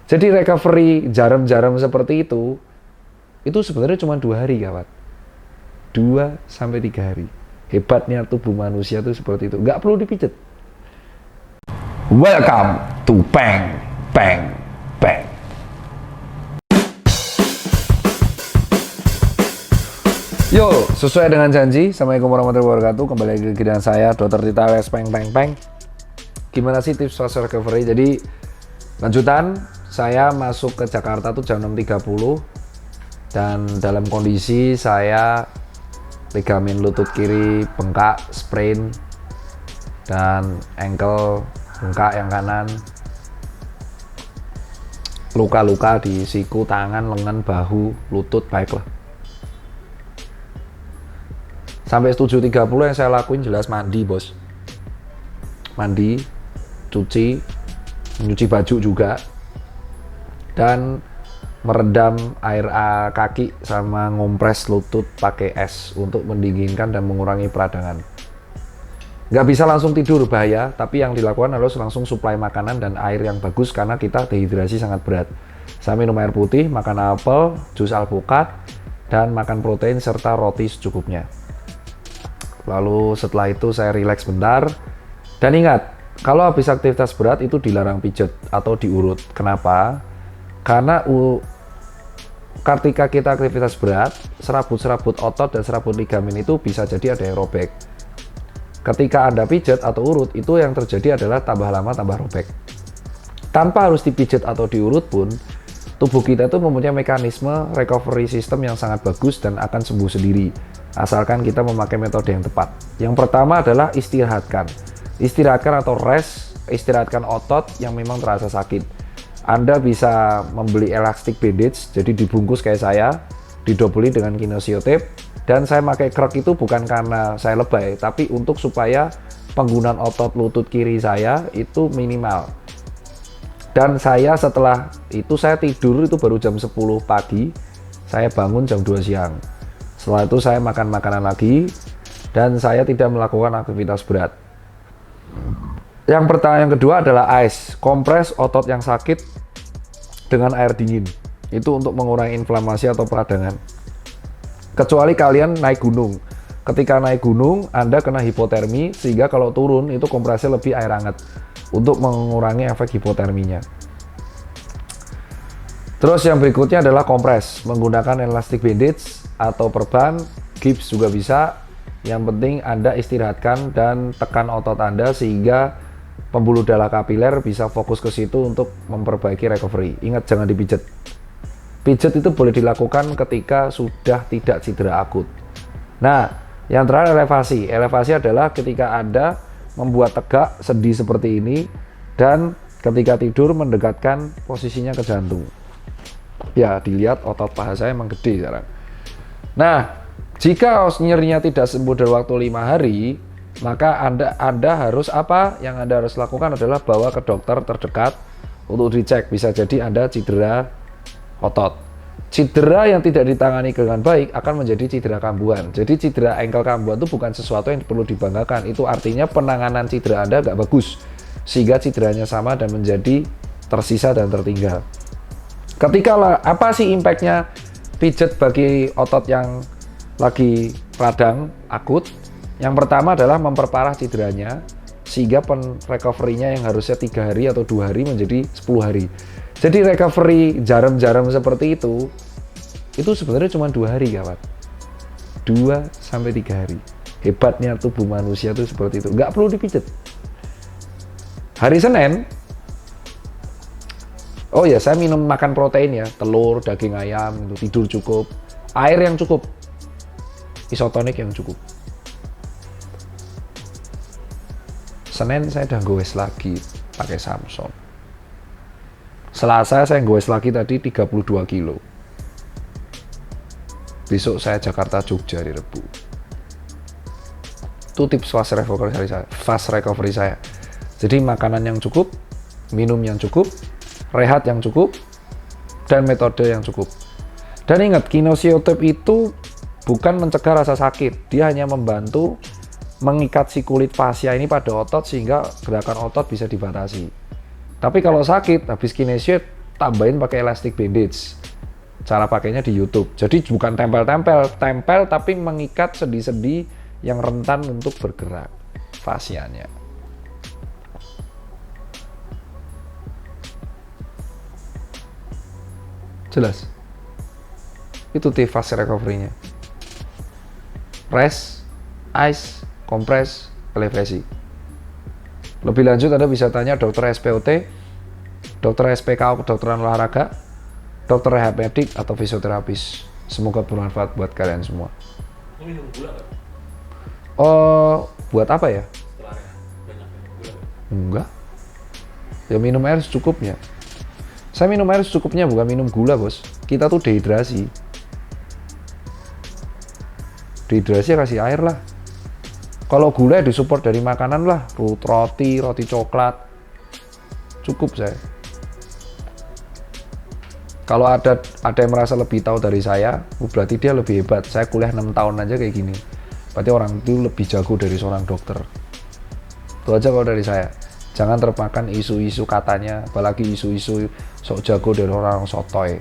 Jadi recovery jarum-jarum seperti itu sebenarnya cuma 2 hari kawan. 2 sampai 3 hari. Hebatnya tubuh manusia tuh seperti itu, nggak perlu dipijet. Welcome to Peng Peng Peng. Yo, sesuai dengan janji, Assalamualaikum warahmatullahi wabarakatuh. Kembali lagi dengan saya, Dr. Tita alias Peng Peng Peng. Gimana sih tips fast recovery? Jadi lanjutan, saya masuk ke Jakarta tuh jam 6.30 dan dalam kondisi saya ligamen lutut kiri bengkak, sprain, dan ankle bengkak yang kanan, luka-luka di siku, tangan, lengan, bahu, lutut, baiklah. Sampai 7.30 yang saya lakuin jelas mandi, bos. Mandi, cuci, nyuci baju juga, dan merendam air kaki sama ngompres lutut pakai es untuk mendinginkan dan mengurangi peradangan. Nggak bisa langsung tidur, bahaya, tapi yang dilakukan harus langsung suplai makanan dan air yang bagus karena kita dehidrasi sangat berat. Saya minum air putih, makan apel, jus alpukat, dan makan protein serta roti secukupnya. Lalu setelah itu saya rileks bentar. Dan ingat, kalau habis aktivitas berat itu dilarang pijet atau diurut. Kenapa? Karena ketika kita aktivitas berat, serabut-serabut otot dan serabut ligamen itu bisa jadi ada yang robek. Ketika Anda pijet atau urut, itu yang terjadi adalah tambah lama tambah robek. Tanpa harus dipijet atau diurut pun, tubuh kita itu mempunyai mekanisme recovery system yang sangat bagus dan akan sembuh sendiri, asalkan kita memakai metode yang tepat. Yang pertama adalah istirahatkan. Istirahatkan atau rest, istirahatkan otot yang memang terasa sakit. Anda bisa membeli elastic bandage, jadi dibungkus kayak saya, didobeli dengan kinesio tape, dan saya pakai krek itu bukan karena saya lebay, tapi untuk supaya penggunaan otot lutut kiri saya itu minimal. Dan saya setelah itu saya tidur itu baru jam 10 pagi, saya bangun jam 2 siang. Setelah itu saya makan makanan lagi, dan saya tidak melakukan aktivitas berat. Yang kedua adalah ice, kompres otot yang sakit dengan air dingin. Itu untuk mengurangi inflamasi atau peradangan. Kecuali kalian naik gunung. Ketika naik gunung, Anda kena hipotermi, sehingga kalau turun itu kompresnya lebih air hangat untuk mengurangi efek hipoterminya. Terus yang berikutnya adalah kompres, menggunakan elastic bandage atau perban, gips juga bisa. Yang penting Anda istirahatkan dan tekan otot Anda sehingga pembuluh darah kapiler bisa fokus ke situ untuk memperbaiki recovery. Ingat, jangan dipijet. Pijet itu boleh dilakukan ketika sudah tidak cedera akut. Nah, yang terakhir elevasi. Elevasi adalah ketika Anda membuat tegak sendi seperti ini dan ketika tidur mendekatkan posisinya ke jantung. Ya, dilihat otot paha saya emang gede sekarang. Nah, jika nyerinya tidak sembuh dalam waktu 5 hari, maka Anda harus apa? Yang Anda harus lakukan adalah bawa ke dokter terdekat untuk dicek. Bisa jadi Anda cedera otot. Cedera yang tidak ditangani dengan baik akan menjadi cedera kambuhan. Jadi cedera ankle kambuhan itu bukan sesuatu yang perlu dibanggakan. Itu artinya penanganan cedera Anda nggak bagus, sehingga cederanya sama dan menjadi tersisa dan tertinggal. Apa sih impactnya pijet bagi otot yang lagi radang akut? Yang pertama adalah memperparah cederanya, sehingga recovery-nya yang harusnya 3 hari atau 2 hari menjadi 10 hari. Jadi recovery jarum-jarum seperti itu sebenarnya cuma 2 hari kawan. 2-3 hari. Hebatnya tubuh manusia itu seperti itu, nggak perlu dipijet. Hari Senin, oh ya, saya makan protein ya, telur, daging ayam, tidur cukup, air yang cukup, isotonik yang cukup. Senin saya udah goes lagi pakai Samsung. Selasa saya goes lagi tadi 32 kilo. Besok saya Jakarta Jogja di Rebu. Itu tips fast recovery saya. Jadi makanan yang cukup, minum yang cukup, rehat yang cukup, dan metode yang cukup. Dan ingat, kinesio tape itu bukan mencegah rasa sakit, dia hanya membantu mengikat si kulit fascia ini pada otot sehingga gerakan otot bisa dibatasi. Tapi kalau sakit, habis kinesio tambahin pakai elastic bandage. Cara pakainya di YouTube. Jadi bukan tempel tapi mengikat sendi-sendi yang rentan untuk bergerak fasianya. Jelas? Itu T-fase recovery-nya. Rest, ice, kompres, elevasi. Lebih lanjut Anda bisa tanya dokter SPOT, dokter SPK, kedokteran olahraga, dokter rehab medik, atau fisioterapis. Semoga bermanfaat buat kalian semua. Minum gula nggak? Oh, buat apa ya? Setelah banyak minum gula. Enggak. Ya minum air secukupnya. Saya minum air secukupnya, bukan minum gula, bos. Kita tuh dehidrasi. Dehidrasi ya kasih air lah. Kalau gula ya disupport dari makanan lah, roti coklat. Cukup saya. Kalau ada yang merasa lebih tahu dari saya, berarti dia lebih hebat. Saya kuliah 6 tahun aja kayak gini. Berarti orang itu lebih jago dari seorang dokter. Itu aja kalau dari saya. Jangan termakan isu-isu katanya, apalagi isu-isu sok jago dari orang sotoy.